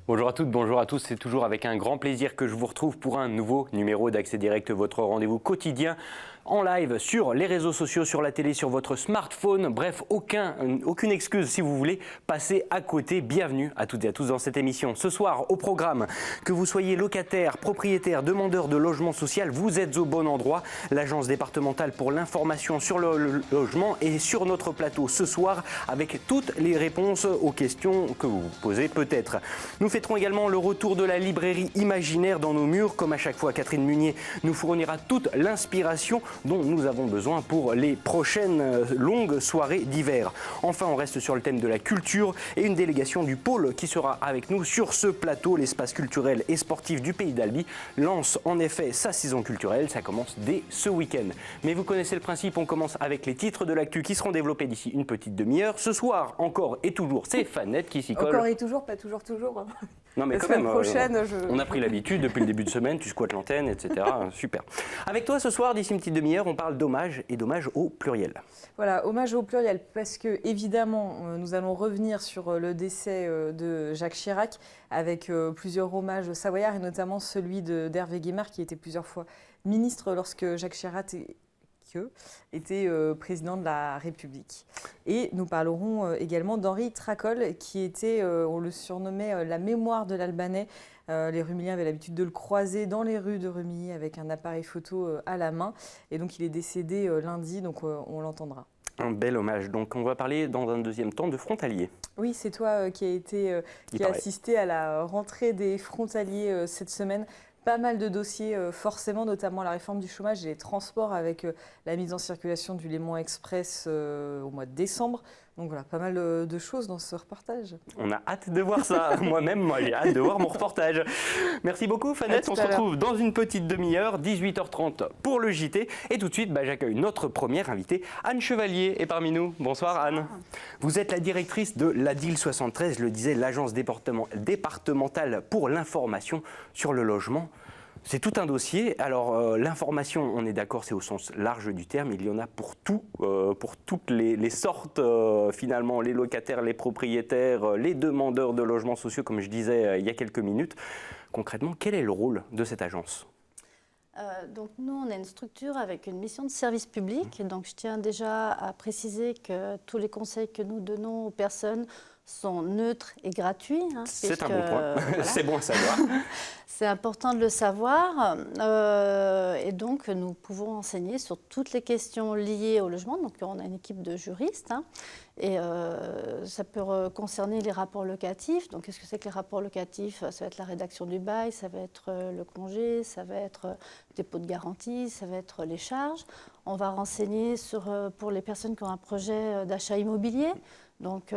Bonjour à toutes, bonjour à tous, c'est toujours avec un grand plaisir que je vous retrouve pour un nouveau numéro d'Accès Direct, votre rendez-vous quotidien en live sur les réseaux sociaux, sur la télé, sur votre smartphone, bref, aucune excuse si vous voulez passer à côté. Bienvenue à toutes et à tous dans cette émission. Ce soir, au programme, que vous soyez locataire, propriétaire, demandeur de logement social, vous êtes au bon endroit. L'agence départementale pour l'information sur le logement est sur notre plateau ce soir avec toutes les réponses aux questions que vous vous posez peut-être. Nous fêterons également le retour de la librairie imaginaire dans nos murs. Comme à chaque fois, Catherine Munier nous fournira toute l'inspiration dont nous avons besoin pour les prochaines longues soirées d'hiver. Enfin, on reste sur le thème de la culture et une délégation du pôle qui sera avec nous sur ce plateau. L'espace culturel et sportif du Pays d'Albi lance en effet sa saison culturelle. Ça commence dès ce week-end. Mais vous connaissez le principe, on commence avec les titres de l'actu qui seront développés d'ici une petite demi-heure. Ce soir, encore et toujours, c'est Fanette qui s'y colle. Encore et toujours, pas toujours. Non mais la quand semaine même, prochaine, on a pris l'habitude depuis le début de semaine, tu squattes l'antenne, etc. Super. Avec toi ce soir, d'ici une petite demi-heure, on parle d'hommage et d'hommage au pluriel. Voilà, hommage au pluriel, parce que évidemment, nous allons revenir sur le décès de Jacques Chirac avec plusieurs hommages savoyards et notamment celui d'Hervé Guémard qui était plusieurs fois ministre lorsque Jacques Chirac était président de la République. Et nous parlerons également d'Henri Tracol, qui était, on le surnommait la mémoire de l'Albanais. Les Rumiliens avaient l'habitude de le croiser dans les rues de Rumilly avec un appareil photo à la main. Et donc il est décédé lundi, donc on l'entendra. Un bel hommage. Donc on va parler dans un deuxième temps de frontaliers. Oui, c'est toi qui a assisté à la rentrée des frontaliers cette semaine. Pas mal de dossiers, forcément, notamment la réforme du chômage et les transports avec la mise en circulation du Léman Express au mois de décembre. Donc voilà, pas mal de choses dans ce reportage. On a hâte de voir ça. Moi-même, j'ai hâte de voir mon reportage. Merci beaucoup, Fanette. On se retrouve dans une petite demi-heure, 18h30 pour le JT. Et tout de suite, j'accueille notre première invitée, Anne Chevalier, est parmi nous. Bonsoir, Anne. Vous êtes la directrice de l'ADIL 73, je le disais, l'agence départementale pour l'information sur le logement. C'est tout un dossier. Alors, l'information, on est d'accord, c'est au sens large du terme. Il y en a pour tout, pour toutes les sortes, finalement, les locataires, les propriétaires, les demandeurs de logements sociaux, comme je disais il y a quelques minutes. Concrètement, quel est le rôle de cette agence ? Donc nous, on est une structure avec une mission de service public. Donc je tiens déjà à préciser que tous les conseils que nous donnons aux personnes sont neutres et gratuits. C'est un bon point, voilà. C'est bon à savoir. C'est important de le savoir. Et donc nous pouvons enseigner sur toutes les questions liées au logement. Donc on a une équipe de juristes. Et ça peut concerner les rapports locatifs. Donc, qu'est-ce que c'est que les rapports locatifs ? Ça va être la rédaction du bail, ça va être le congé, ça va être le dépôt de garantie, ça va être les charges. On va renseigner pour les personnes qui ont un projet d'achat immobilier. Donc,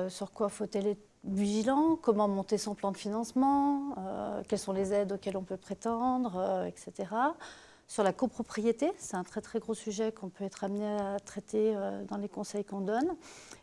sur quoi faut-il être vigilant ? Comment monter son plan de financement ? Quelles sont les aides auxquelles on peut prétendre, etc. Sur la copropriété, c'est un très très gros sujet qu'on peut être amené à traiter dans les conseils qu'on donne.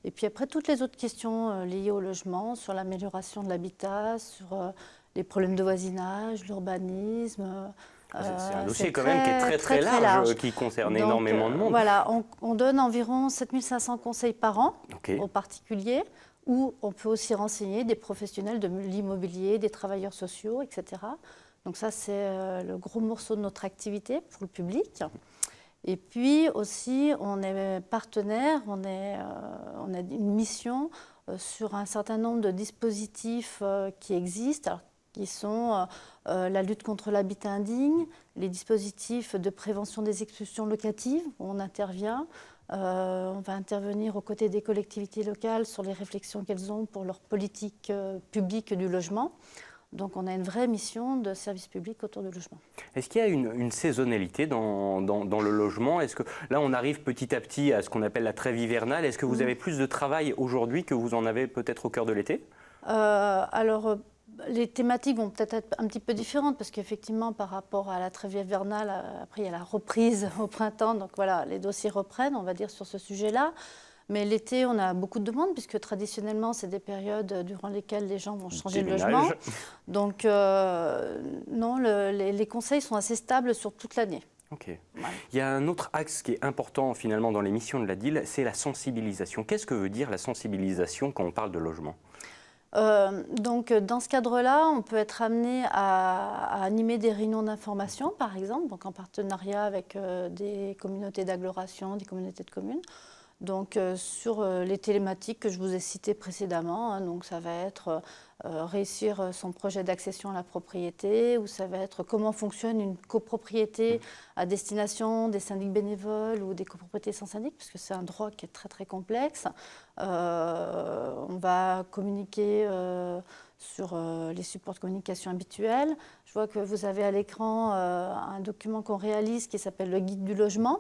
Et puis après, toutes les autres questions liées au logement, sur l'amélioration de l'habitat, sur les problèmes de voisinage, l'urbanisme. C'est un dossier quand même qui est très large, qui concerne énormément de monde. Voilà, on donne environ 7500 conseils par an aux particuliers, où on peut aussi renseigner des professionnels de l'immobilier, des travailleurs sociaux, etc. Donc ça, c'est le gros morceau de notre activité pour le public. Et puis aussi, on est partenaire, on a une mission sur un certain nombre de dispositifs qui existent, alors, qui sont la lutte contre l'habitat indigne, les dispositifs de prévention des expulsions locatives, où on intervient. On va intervenir aux côtés des collectivités locales sur les réflexions qu'elles ont pour leur politique publique du logement. Donc on a une vraie mission de service public autour du logement. Est-ce qu'il y a une saisonnalité dans le logement ? Est-ce que là on arrive petit à petit à ce qu'on appelle la trêve hivernale ? Est-ce que vous avez plus de travail aujourd'hui que vous en avez peut-être au cœur de l'été ? Alors les thématiques vont peut-être être un petit peu différentes parce qu'effectivement par rapport à la trêve hivernale, après il y a la reprise au printemps, donc voilà, les dossiers reprennent, on va dire, sur ce sujet-là. Mais l'été, on a beaucoup de demandes, puisque traditionnellement, c'est des périodes durant lesquelles les gens vont changer de logement. Donc, non, les conseils sont assez stables sur toute l'année. Ok. Voilà. Il y a un autre axe qui est important finalement dans les missions de l'ADIL, c'est la sensibilisation. Qu'est-ce que veut dire la sensibilisation quand on parle de logement ? Donc, dans ce cadre-là, on peut être amené à animer des réunions d'information, par exemple, donc en partenariat avec des communautés d'agglomération, des communautés de communes. Donc, sur les thématiques que je vous ai citées précédemment, hein, donc ça va être réussir son projet d'accession à la propriété, ou ça va être comment fonctionne une copropriété à destination des syndics bénévoles ou des copropriétés sans syndic, parce que c'est un droit qui est très très complexe. On va communiquer sur les supports de communication habituels. Je vois que vous avez à l'écran un document qu'on réalise qui s'appelle le guide du logement,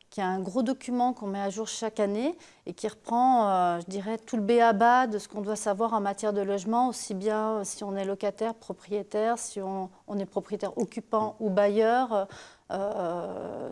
qui est un gros document qu'on met à jour chaque année et qui reprend, je dirais, tout le b.a.-ba de ce qu'on doit savoir en matière de logement, aussi bien si on est locataire, propriétaire, si on est propriétaire occupant ou bailleur,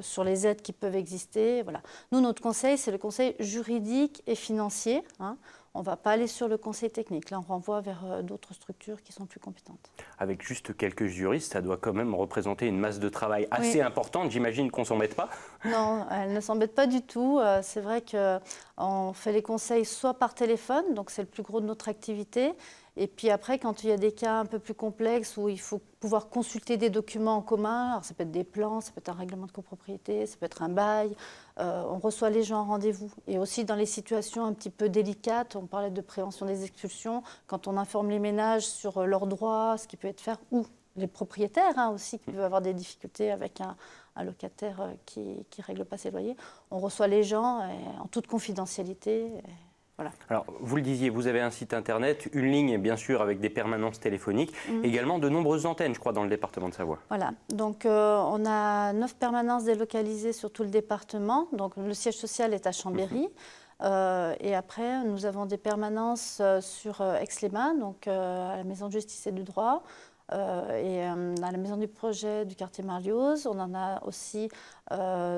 sur les aides qui peuvent exister. Voilà. Nous, notre conseil, c'est le conseil juridique et financier, hein. On ne va pas aller sur le conseil technique. Là, on renvoie vers d'autres structures qui sont plus compétentes. Avec juste quelques juristes, ça doit quand même représenter une masse de travail assez importante. J'imagine qu'on ne s'embête pas. Non, elle ne s'embête pas du tout. C'est vrai qu'on fait les conseils soit par téléphone, donc c'est le plus gros de notre activité. Et puis après, quand il y a des cas un peu plus complexes où il faut pouvoir consulter des documents en commun, alors ça peut être des plans, ça peut être un règlement de copropriété, ça peut être un bail, on reçoit les gens en rendez-vous. Et aussi dans les situations un petit peu délicates, on parlait de prévention des expulsions, quand on informe les ménages sur leurs droits, ce qui peut être fait, ou les propriétaires hein, aussi, qui peuvent avoir des difficultés avec un locataire qui ne règle pas ses loyers, on reçoit les gens en toute confidentialité. Voilà. Alors, vous le disiez, vous avez un site internet, une ligne bien sûr avec des permanences téléphoniques, également de nombreuses antennes, je crois, dans le département de Savoie. Voilà, donc on a 9 permanences délocalisées sur tout le département. Donc le siège social est à Chambéry. Et après, nous avons des permanences sur Aix-les-Bains, donc à la Maison de justice et du droit, et à la Maison du projet du quartier Marlioz. On en a aussi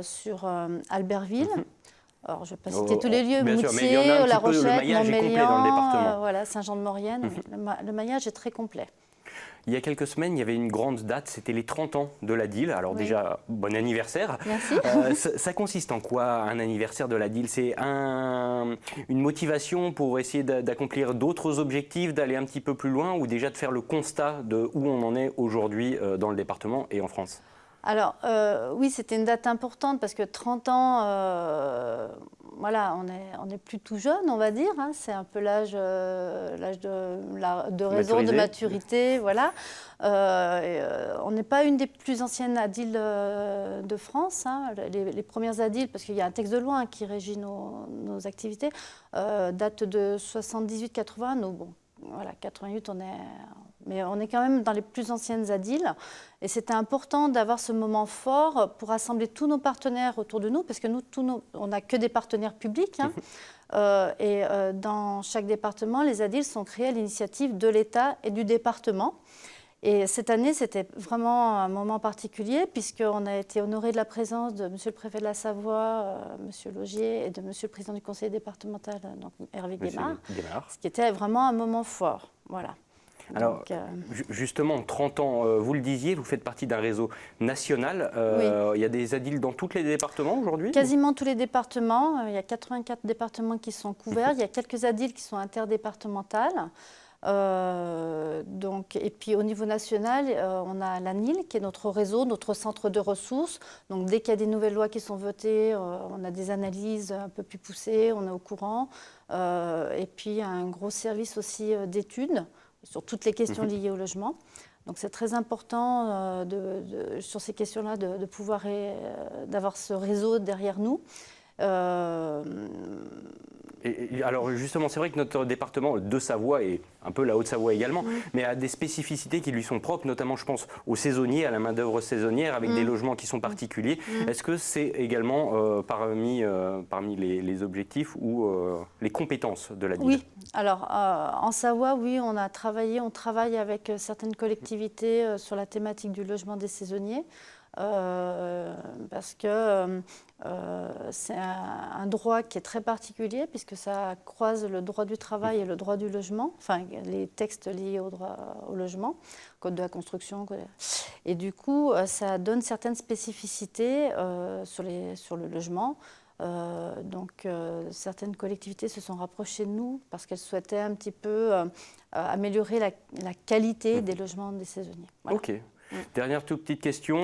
sur Albertville. Alors, je ne vais pas citer tous les lieux, Moutier, La Rochette, Montmélian, voilà, Saint-Jean-de-Maurienne. Le maillage est très complet. Il y a quelques semaines, il y avait une grande date, c'était les 30 ans de la DIL. Alors déjà, bon anniversaire. Merci. Ça consiste en quoi, un anniversaire de la DIL? C'est une motivation pour essayer d'accomplir d'autres objectifs, d'aller un petit peu plus loin, ou déjà de faire le constat de où on en est aujourd'hui dans le département et en France? Alors, oui, c'était une date importante parce que 30 ans, voilà, on n'est plus tout jeune, on va dire. Hein, c'est un peu l'âge de raison, de maturité. Voilà. On n'est pas une des plus anciennes ADIL de France. Hein. Les premières ADIL, parce qu'il y a un texte de loi qui régit nos activités, datent de 78-80. Nous, bon, voilà, 88, mais on est quand même dans les plus anciennes ADIL. Et c'était important d'avoir ce moment fort pour rassembler tous nos partenaires autour de nous, parce que nous, on n'a que des partenaires publics. Hein. Dans chaque département, les ADIL sont créés à l'initiative de l'État et du département. Et cette année, c'était vraiment un moment particulier, puisqu'on a été honoré de la présence de Monsieur le préfet de la Savoie, Monsieur Logier, et de Monsieur le président du conseil départemental, donc Hervé Guémard, ce qui était vraiment un moment fort. Voilà. Alors, justement, 30 ans, vous le disiez, vous faites partie d'un réseau national. Il y a des ADIL dans tous les départements aujourd'hui? Quasiment tous les départements. Il y a 84 départements qui sont couverts. Il y a quelques ADIL qui sont interdépartementales. Et puis au niveau national, on a l'ANIL qui est notre réseau, notre centre de ressources. Donc dès qu'il y a des nouvelles lois qui sont votées, on a des analyses un peu plus poussées, on est au courant. Et puis un gros service aussi d'études sur toutes les questions liées au logement. Donc c'est très important sur ces questions-là de pouvoir d'avoir ce réseau derrière nous. Et alors justement, c'est vrai que notre département de Savoie et un peu la Haute-Savoie également, mais a des spécificités qui lui sont propres, notamment je pense aux saisonniers, à la main-d'œuvre saisonnière, avec des logements qui sont particuliers. Est-ce que c'est également parmi les objectifs ou les compétences de la DIL? Oui, alors en Savoie, oui, on travaille avec certaines collectivités sur la thématique du logement des saisonniers. Parce que c'est un droit qui est très particulier puisque ça croise le droit du travail et le droit du logement, enfin les textes liés au droit au logement, code de la construction. Et du coup, ça donne certaines spécificités sur le logement. Certaines collectivités se sont rapprochées de nous parce qu'elles souhaitaient un petit peu améliorer la qualité des logements des saisonniers. Voilà. Ok. Dernière toute petite question,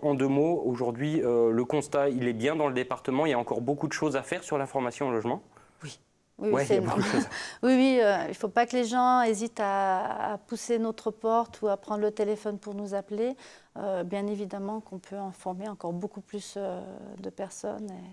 en 2 mots, aujourd'hui, le constat, il est bien dans le département, il y a encore beaucoup de choses à faire sur l'information au logement? Oui, Ouais, c'est il y a beaucoup de énorme. choses. Oui, il ne faut pas que les gens hésitent à pousser notre porte ou à prendre le téléphone pour nous appeler. Bien évidemment qu'on peut informer encore beaucoup plus de personnes. Et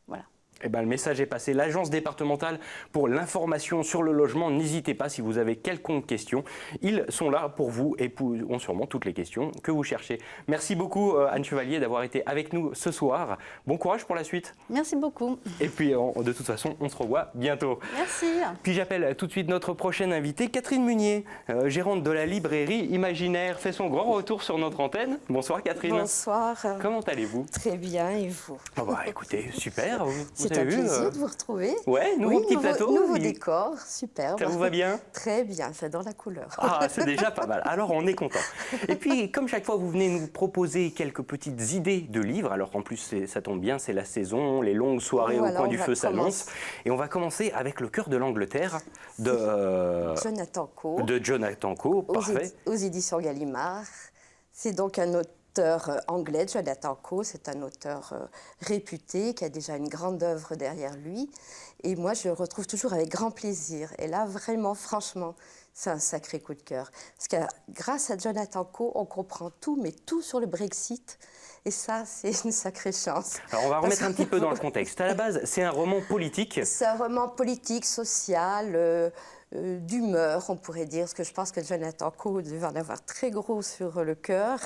voilà. Eh ben, le message est passé. L'agence départementale pour l'information sur le logement, n'hésitez pas si vous avez quelconque question. Ils sont là pour vous et ont sûrement toutes les questions que vous cherchez. Merci beaucoup Anne Chevalier d'avoir été avec nous ce soir. Bon courage pour la suite. Merci beaucoup. Et puis de toute façon, on se revoit bientôt. Merci. Puis j'appelle tout de suite notre prochaine invitée, Catherine Munier, gérante de la librairie Imaginaire, fait son grand retour sur notre antenne. Bonsoir Catherine. Bonsoir. Comment allez-vous? Très bien, et vous? Ah bah, écoutez, super. C'est un plaisir de vous retrouver. Ouais, nouveau petit plateau. Nouveau décor, superbe. Ça vous va bien? Très bien, j'adore la couleur. Ah, c'est déjà pas mal. Alors, on est content. Et puis, comme chaque fois, vous venez nous proposer quelques petites idées de livres. Alors, en plus, ça tombe bien, c'est la saison, les longues soirées Voilà, au coin on du va feu s'annoncent. commencer. Et on va commencer avec Le cœur de l'Angleterre de Jonathan Coe. Parfait. Aux éditions Gallimard. C'est donc un auteur anglais, Jonathan Coe. C'est un auteur réputé qui a déjà une grande œuvre derrière lui. Et moi, je le retrouve toujours avec grand plaisir. Et là, vraiment, franchement, c'est un sacré coup de cœur. Parce que grâce à Jonathan Coe, on comprend tout, mais tout sur le Brexit. Et ça, c'est une sacrée chance. Alors, on va remettre un petit peu dans le contexte. À la base, c'est un roman politique. C'est un roman politique, social, d'humeur, on pourrait dire. Parce que je pense que Jonathan Coe devait en avoir très gros sur le cœur.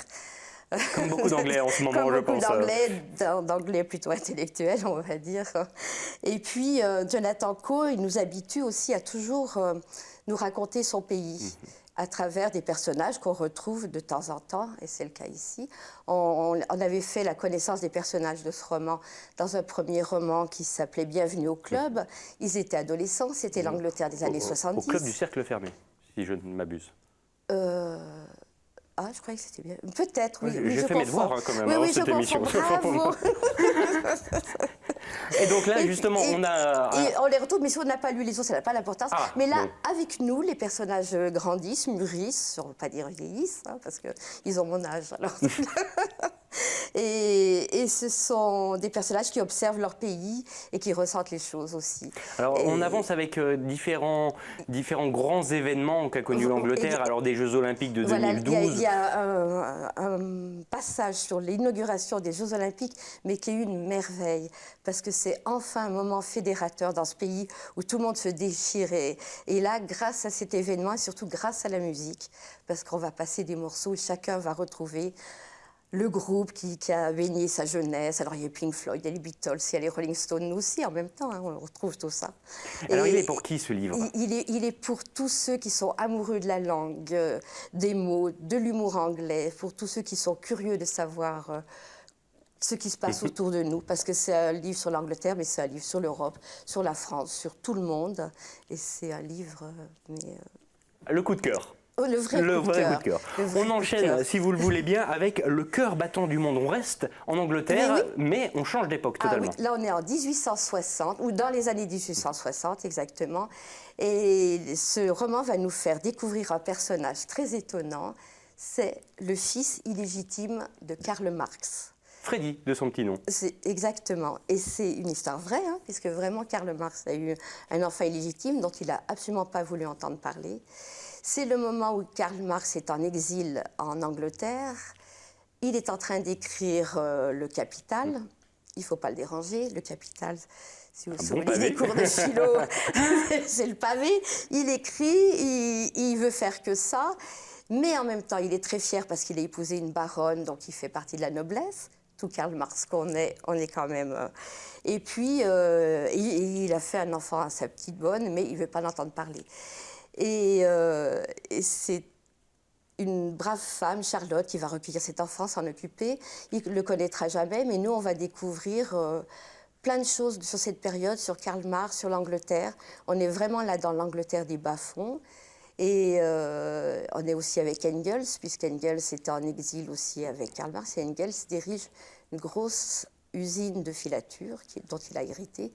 Comme beaucoup d'anglais en ce moment, Comme je beaucoup pense. d'anglais plutôt intellectuels, on va dire. Et puis, Jonathan Coe, il nous habitue aussi à toujours nous raconter son pays. À travers des personnages qu'on retrouve de temps en temps, et c'est le cas ici. On avait fait la connaissance des personnages de ce roman dans un premier roman qui s'appelait Bienvenue au club. Ils étaient adolescents, c'était l'Angleterre des années 70. Au club du cercle fermé, si je ne m'abuse. Ah, je croyais que c'était bien. Peut-être, oui. J'ai fait mes devoirs quand même avant cette émission. Bravo. Et donc là, justement, on a... Et on les retrouve, mais si on n'a pas lu les autres, ça n'a pas d'importance. Ah, mais là, bon. avec nous, les personnages grandissent, mûrissent, on ne va pas dire vieillissent, hein, parce qu'ils ont mon âge. Alors. Et ce sont des personnages qui observent leur pays et qui ressentent les choses aussi. Alors, on avance avec différents grands événements qu'a connu l'Angleterre, alors des Jeux Olympiques de 2012. Il y a un passage sur l'inauguration des Jeux Olympiques, mais qui est une merveille, parce que c'est enfin un moment fédérateur dans ce pays où tout le monde se déchirait. Et là, grâce à cet événement, et surtout grâce à la musique, parce qu'on va passer des morceaux et chacun va retrouver le groupe qui a baigné sa jeunesse. Alors, il y a Pink Floyd, il y a les Beatles, il y a les Rolling Stones aussi, en même temps, hein, on retrouve tout ça. Alors, et il est pour qui, ce livre? Il est pour tous ceux qui sont amoureux de la langue, des mots, de l'humour anglais, pour tous ceux qui sont curieux de savoir ce qui se passe autour de nous, parce que c'est un livre sur l'Angleterre, mais c'est un livre sur l'Europe, sur la France, sur tout le monde. Et c'est un livre... Le coup de cœur. Le vrai coup de cœur. On enchaîne, si vous le voulez bien, avec Le cœur battant du monde. On reste en Angleterre, mais on change d'époque totalement. Oui. Là, on est en 1860, ou dans les années 1860 exactement. Et ce roman va nous faire découvrir un personnage très étonnant. C'est le fils illégitime de Karl Marx. Freddy, de son petit nom. Exactement. Et c'est une histoire vraie, hein, puisque vraiment Karl Marx a eu un enfant illégitime dont il n'a absolument pas voulu entendre parler. C'est le moment où Karl Marx est en exil en Angleterre. Il est en train d'écrire Le Capital. Il ne faut pas le déranger. Le Capital, si vous souvenez des cours de philo, c'est le pavé. Il écrit, il veut faire que ça. Mais en même temps, il est très fier parce qu'il a épousé une baronne, donc il fait partie de la noblesse. Tout Karl Marx qu'on est, on est quand même... Et puis, il a fait un enfant à sa petite bonne, mais il ne veut pas l'entendre parler. Et c'est une brave femme, Charlotte, qui va recueillir cet enfant, s'en occuper. Il ne le connaîtra jamais, mais nous, on va découvrir plein de choses sur cette période, sur Karl Marx, sur l'Angleterre. On est vraiment là dans l'Angleterre des bas-fonds. Et on est aussi avec Engels, puisqu'Engels était en exil aussi avec Karl Marx. Et Engels dirige une grosse usine de filature dont il a hérité.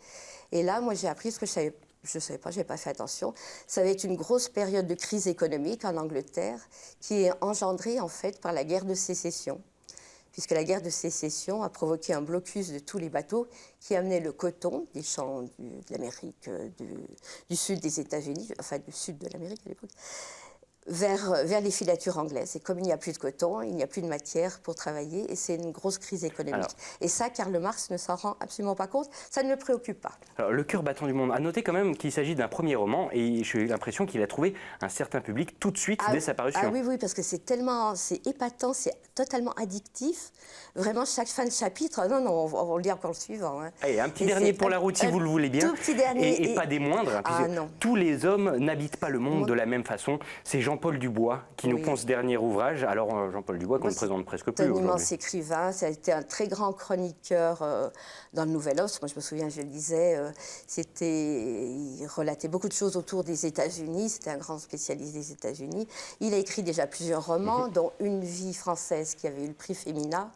Et là, moi, j'ai appris ce que je ne savais je ne savais pas, je n'avais pas fait attention, ça va être une grosse période de crise économique en Angleterre qui est engendrée en fait par la guerre de sécession, puisque la guerre de sécession a provoqué un blocus de tous les bateaux qui amenaient le coton des champs de l'Amérique du sud des États-Unis, enfin du sud de l'Amérique à l'époque, vers les filatures anglaises. Et comme il n'y a plus de coton, il n'y a plus de matière pour travailler et c'est une grosse crise économique. Alors, et ça, Karl Marx ne s'en rend absolument pas compte, ça ne le préoccupe pas. Alors, Le cœur battant du monde, à noter quand même qu'il s'agit d'un premier roman et j'ai l'impression qu'il a trouvé un certain public tout de suite dès sa parution. Ah oui, parce que c'est épatant, c'est totalement addictif. Vraiment, chaque fin de chapitre, on va lire encore le suivant. Hein. Allez, un petit dernier pour la route si vous le voulez bien. Tout petit dernier. Et pas des moindres, puisque tous les hommes n'habitent pas le monde de la même façon. C'est Jean-Paul Dubois qui nous pond ce dernier ouvrage. Alors Jean-Paul Dubois qu'on ne présente presque plus aujourd'hui. C'est un immense écrivain, ça a été un très grand chroniqueur dans le Nouvel-Obs. Moi je me souviens, je le disais, il relatait beaucoup de choses autour des États-Unis, c'était un grand spécialiste des États-Unis. Il a écrit déjà plusieurs romans, dont Une vie française qui avait eu le prix Femina.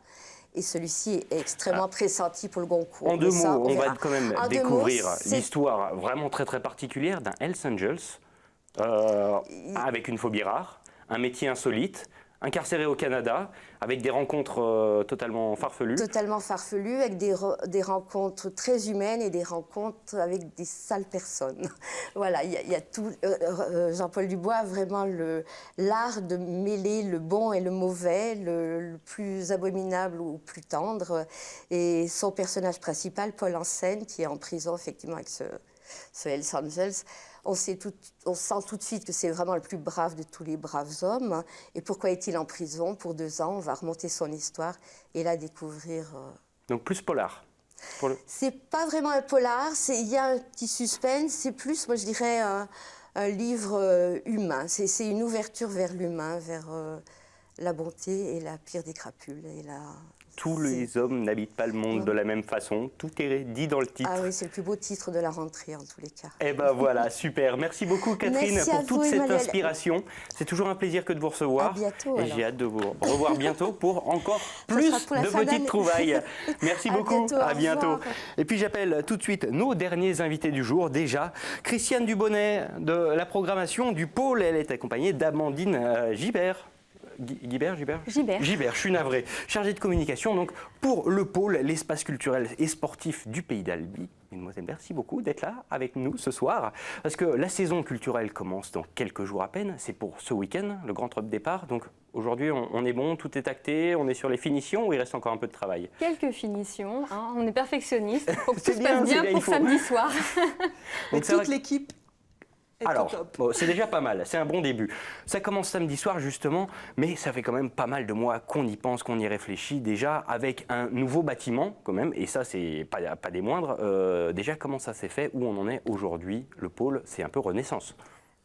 Et celui-ci est extrêmement pressenti pour le Goncourt. En deux mots, on va quand même découvrir l'histoire vraiment très très particulière d'un Hells Angels avec une phobie rare, un métier insolite, incarcéré au Canada, avec des rencontres totalement farfelues. Totalement farfelues, avec des rencontres très humaines et des rencontres avec des sales personnes. Voilà, il y a tout. Jean-Paul Dubois a vraiment l'art de mêler le bon et le mauvais, le plus abominable ou plus tendre. Et son personnage principal, Paul Ansen, qui est en prison effectivement avec ce Hells Angels, on sent tout de suite que c'est vraiment le plus brave de tous les braves hommes. Et pourquoi est-il en prison pour 2 ans? On va remonter son histoire et là découvrir... Donc plus polar. C'est pas vraiment un polar, il y a un petit suspense, c'est plus, moi je dirais, un livre humain. C'est une ouverture vers l'humain, vers la bonté et la pire des crapules. Tous les hommes n'habitent pas le monde de la même façon. Tout est dit dans le titre. Ah oui, c'est le plus beau titre de la rentrée en tous les cas. Eh ben voilà, super. Merci beaucoup Catherine pour toute cette inspiration. C'est toujours un plaisir que de vous recevoir. À bientôt. Et j'ai hâte de vous revoir bientôt pour encore plus de petites trouvailles. Merci beaucoup. À bientôt. Et puis j'appelle tout de suite nos derniers invités du jour. Déjà, Christiane Dubonnet de la programmation du Pôle. Elle est accompagnée d'Amandine Gibert. Gibert, je suis navré. Chargée de communication donc pour le pôle, l'espace culturel et sportif du Pays d'Albi. Mesdemoiselles, merci beaucoup d'être là avec nous ce soir. Parce que la saison culturelle commence dans quelques jours à peine. C'est pour ce week-end, le grand top départ. Donc aujourd'hui, on est bon, tout est acté, on est sur les finitions ou il reste encore un peu de travail? Quelques finitions, hein, on est perfectionniste. Il faut que tout se passe bien pour samedi soir. Donc toute l'équipe. Alors, bon, c'est déjà pas mal, c'est un bon début. Ça commence samedi soir justement, mais ça fait quand même pas mal de mois qu'on y pense, qu'on y réfléchit déjà avec un nouveau bâtiment quand même, et ça c'est pas des moindres. Déjà comment ça s'est fait, où on en est aujourd'hui? Le pôle, c'est un peu renaissance.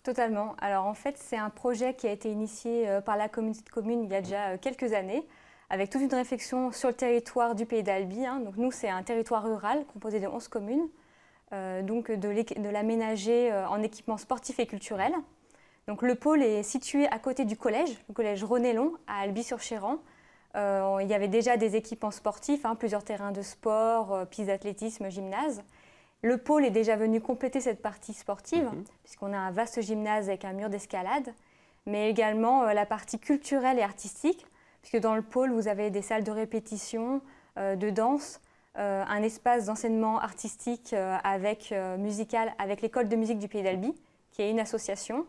Totalement. Alors en fait, c'est un projet qui a été initié par la communauté de communes il y a déjà quelques années, avec toute une réflexion sur le territoire du Pays d'Albi. Hein. Donc nous, c'est un territoire rural composé de 11 communes. Donc de l'aménager en équipements sportifs et culturels. Donc le pôle est situé à côté du collège, le collège René-Long à Albi-sur-Chéran. Il y avait déjà des équipements sportifs, hein, plusieurs terrains de sport, pistes d'athlétisme, gymnase. Le pôle est déjà venu compléter cette partie sportive, puisqu'on a un vaste gymnase avec un mur d'escalade, mais également la partie culturelle et artistique, puisque dans le pôle, vous avez des salles de répétition, de danse, un espace d'enseignement artistique musical avec l'école de musique du Pays d'Albi, qui est une association,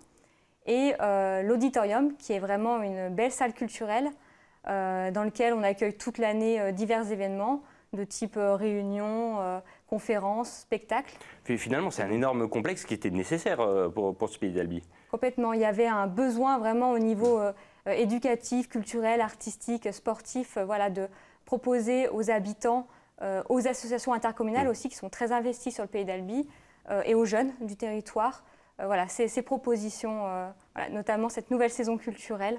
et l'auditorium, qui est vraiment une belle salle culturelle dans laquelle on accueille toute l'année divers événements de type réunions, conférences, spectacles. Puis finalement, c'est un énorme complexe qui était nécessaire pour ce Pays d'Albi. Complètement. Il y avait un besoin vraiment au niveau éducatif, culturel, artistique, sportif, voilà, de proposer aux habitants, aux associations intercommunales aussi qui sont très investies sur le Pays d'Albi et aux jeunes du territoire. Voilà, ces propositions, voilà, notamment cette nouvelle saison culturelle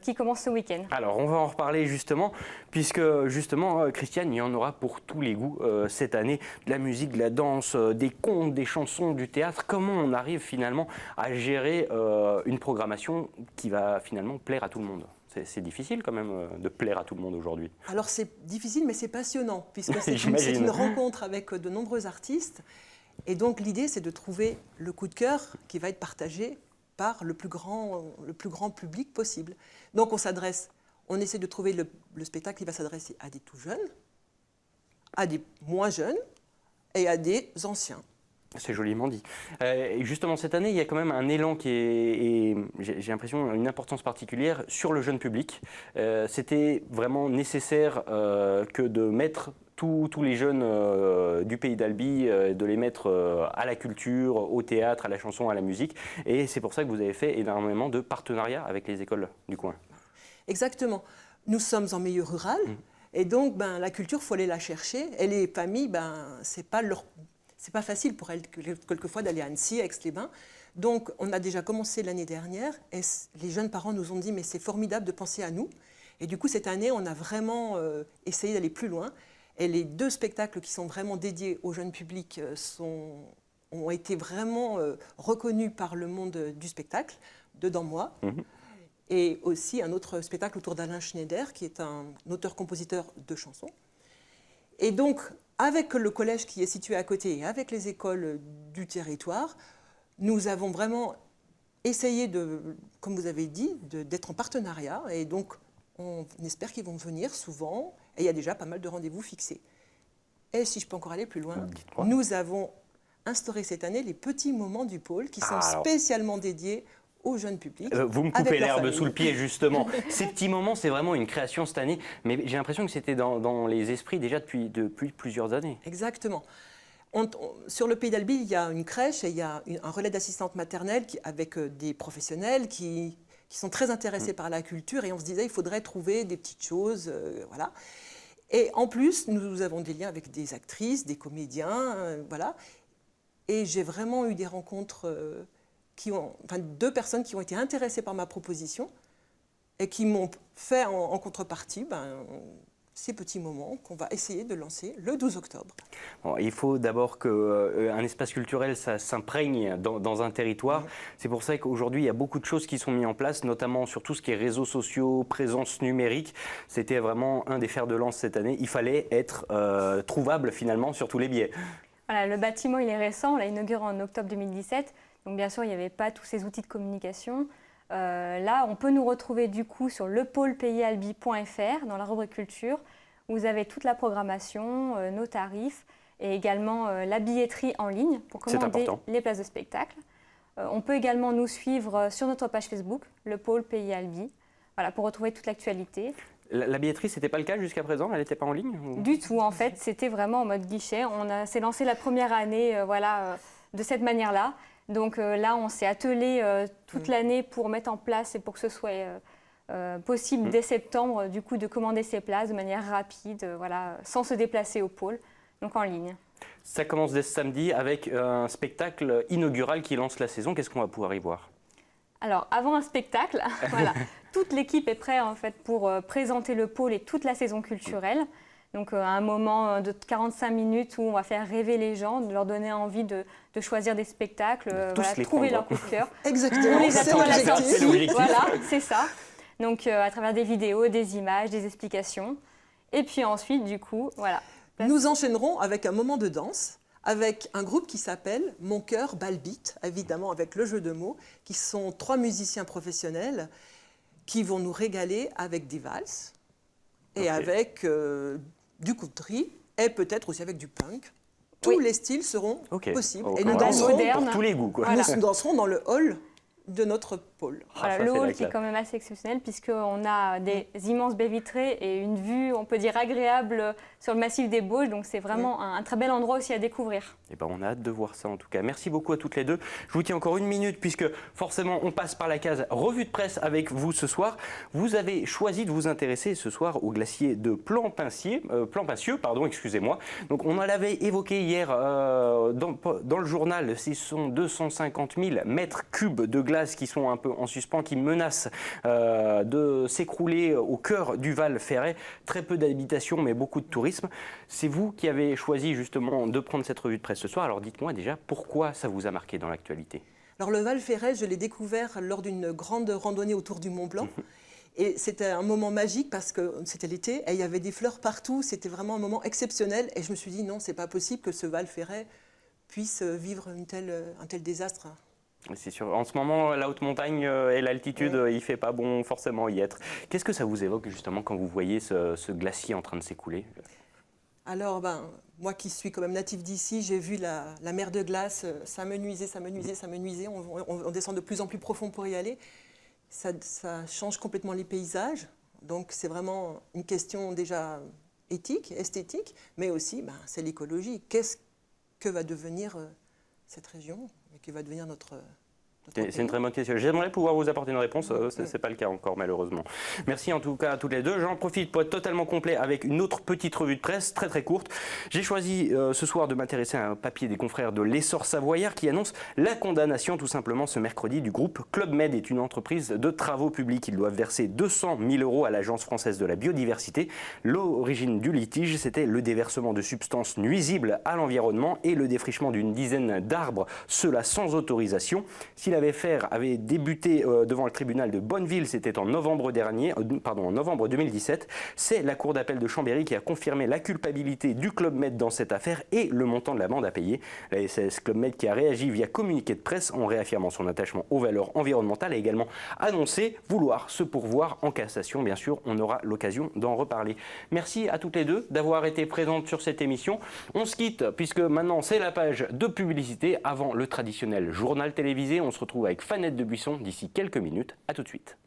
qui commence ce week-end. Alors, on va en reparler justement, puisque justement, Christiane, il y en aura pour tous les goûts cette année. De la musique, de la danse, des contes, des chansons, du théâtre. Comment on arrive finalement à gérer une programmation qui va finalement plaire à tout le monde ? C'est difficile quand même de plaire à tout le monde aujourd'hui. Alors c'est difficile, mais c'est passionnant, puisque c'est une rencontre avec de nombreux artistes. Et donc l'idée, c'est de trouver le coup de cœur qui va être partagé par le plus grand public possible. Donc on essaie de trouver le spectacle qui va s'adresser à des tout jeunes, à des moins jeunes et à des anciens. C'est joliment dit. Et justement, cette année, il y a quand même un élan qui est j'ai l'impression, une importance particulière sur le jeune public. C'était vraiment nécessaire que de mettre tous les jeunes du pays d'Albi, de les mettre à la culture, au théâtre, à la chanson, à la musique. Et c'est pour ça que vous avez fait énormément de partenariats avec les écoles du coin. Exactement. Nous sommes en milieu rural. Et donc, la culture, il faut aller la chercher. Et les familles, c'est pas facile pour elles, quelquefois, d'aller à Annecy, à Aix-les-Bains. Donc, on a déjà commencé l'année dernière. Et les jeunes parents nous ont dit, mais c'est formidable de penser à nous. Et du coup, cette année, on a vraiment essayé d'aller plus loin. Et les 2 spectacles qui sont vraiment dédiés au jeune public ont été vraiment reconnus par le monde du spectacle, Dedans moi. Et aussi un autre spectacle autour d'Alain Schneider, qui est un auteur-compositeur de chansons. Et donc, avec le collège qui est situé à côté et avec les écoles du territoire, nous avons vraiment essayé, comme vous avez dit, d'être en partenariat. Et donc, on espère qu'ils vont venir souvent. Et il y a déjà pas mal de rendez-vous fixés. Et si je peux encore aller plus loin, nous avons instauré cette année les petits moments du pôle qui sont spécialement dédiés au jeune public. Vous me coupez l'herbe sous le pied, justement. Ces petits moments, c'est vraiment une création cette année, mais j'ai l'impression que c'était dans les esprits déjà depuis plusieurs années. Exactement. Sur le Pays d'Albi, il y a une crèche et il y a un relais d'assistante maternelle avec des professionnels qui sont très intéressés par la culture, et on se disait il faudrait trouver des petites choses, voilà. Et en plus, nous avons des liens avec des actrices, des comédiens, voilà. Et j'ai vraiment eu des rencontres... 2 personnes qui ont été intéressées par ma proposition et qui m'ont fait en contrepartie ces petits moments qu'on va essayer de lancer le 12 octobre. Bon, il faut d'abord qu'un espace culturel ça s'imprègne dans un territoire. C'est pour ça qu'aujourd'hui, il y a beaucoup de choses qui sont mises en place, notamment sur tout ce qui est réseaux sociaux, présence numérique. C'était vraiment un des fers de lance cette année. Il fallait être trouvable finalement sur tous les biais. Voilà, le bâtiment, il est récent. On l'a inauguré en octobre 2017. Donc bien sûr, il n'y avait pas tous ces outils de communication. Là, on peut nous retrouver du coup sur lepôlepaysalbi.fr dans la rubrique culture. Où vous avez toute la programmation, nos tarifs et également la billetterie en ligne pour commander les places de spectacle. On peut également nous suivre sur notre page Facebook, Le Pôle Pays Albi, voilà, pour retrouver toute l'actualité. La billetterie, ce n'était pas le cas jusqu'à présent? Elle n'était pas en ligne ou... Du tout, en fait, c'était vraiment en mode guichet. On s'est lancé la première année de cette manière-là. Donc là, on s'est attelé toute l'année pour mettre en place et pour que ce soit possible dès septembre, du coup, de commander ces places de manière rapide, sans se déplacer au pôle, donc en ligne. Ça commence dès ce samedi avec un spectacle inaugural qui lance la saison. Qu'est-ce qu'on va pouvoir y voir? Alors, avant un spectacle, toute l'équipe est prête en fait, pour présenter le pôle et toute la saison culturelle. Donc un moment de 45 minutes où on va faire rêver les gens, de leur donner envie de choisir des spectacles, trouver leur coup de cœur. Exactement, on les attend à la sortie, c'est voilà, c'est ça. Donc à travers des vidéos, des images, des explications. Et puis ensuite, du coup, voilà. Nous enchaînerons avec un moment de danse, avec un groupe qui s'appelle Mon Cœur Balbite, évidemment avec le jeu de mots, qui sont 3 musiciens professionnels qui vont nous régaler avec des valses et avec... du country et peut-être aussi avec du punk. Tous les styles seront possibles. Et nous danserons pour tous les goûts. Quoi. Voilà. Nous danserons dans le hall de notre pôle. Voilà, le hall qui est quand même assez exceptionnel puisqu'on a des immenses baies vitrées et une vue, on peut dire, agréable sur le massif des Bauges. Donc c'est vraiment un très bel endroit aussi à découvrir. Et ben, on a hâte de voir ça en tout cas. Merci beaucoup à toutes les deux. Je vous tiens encore une minute puisque forcément on passe par la case revue de presse avec vous ce soir. Vous avez choisi de vous intéresser ce soir au glacier de Plampancieux, excusez-moi. Donc on l'avait évoqué hier dans le journal. Ce sont 250 000 mètres cubes de glace qui sont un peu en suspens, qui menacent de s'écrouler au cœur du Val Ferret. Très peu d'habitations, mais beaucoup de tourisme. C'est vous qui avez choisi justement de prendre cette revue de presse ce soir. Alors dites-moi déjà, pourquoi ça vous a marqué dans l'actualité? Alors le Val Ferret, je l'ai découvert lors d'une grande randonnée autour du Mont Blanc. Et c'était un moment magique parce que c'était l'été et il y avait des fleurs partout. C'était vraiment un moment exceptionnel. Et je me suis dit, non, c'est pas possible que ce Val Ferret puisse vivre un tel désastre. C'est sûr. En ce moment, la haute montagne et l'altitude, il ne fait pas bon forcément y être. Qu'est-ce que ça vous évoque justement quand vous voyez ce glacier en train de s'écouler? Alors, moi qui suis quand même native d'ici, j'ai vu la mer de glace s'amenuiser. On descend de plus en plus profond pour y aller. Ça change complètement les paysages. Donc, c'est vraiment une question déjà éthique, esthétique, mais aussi, c'est l'écologie. Que va devenir cette région et que va devenir notre C'est une très bonne question. J'aimerais pouvoir vous apporter une réponse, ce n'est pas le cas encore malheureusement. Merci en tout cas à toutes les deux. J'en profite pour être totalement complet avec une autre petite revue de presse très très courte. J'ai choisi ce soir de m'intéresser à un papier des confrères de l'Essor Savoyard qui annonce la condamnation tout simplement ce mercredi du groupe Club Med, est une entreprise de travaux publics. Ils doivent verser 200 000 € à l'Agence française de la biodiversité. L'origine du litige, c'était le déversement de substances nuisibles à l'environnement et le défrichement d'une dizaine d'arbres, cela sans autorisation. Si l'affaire avait débuté devant le tribunal de Bonneville, c'était en novembre 2017. C'est la cour d'appel de Chambéry qui a confirmé la culpabilité du Club Med dans cette affaire et le montant de l'amende à payer. La SAS Club Med qui a réagi via communiqué de presse en réaffirmant son attachement aux valeurs environnementales a également annoncé vouloir se pourvoir en cassation. Bien sûr, on aura l'occasion d'en reparler. Merci à toutes les deux d'avoir été présentes sur cette émission. On se quitte puisque maintenant c'est la page de publicité avant le traditionnel journal télévisé. On se retrouve avec Fanette de Buisson d'ici quelques minutes. À tout de suite.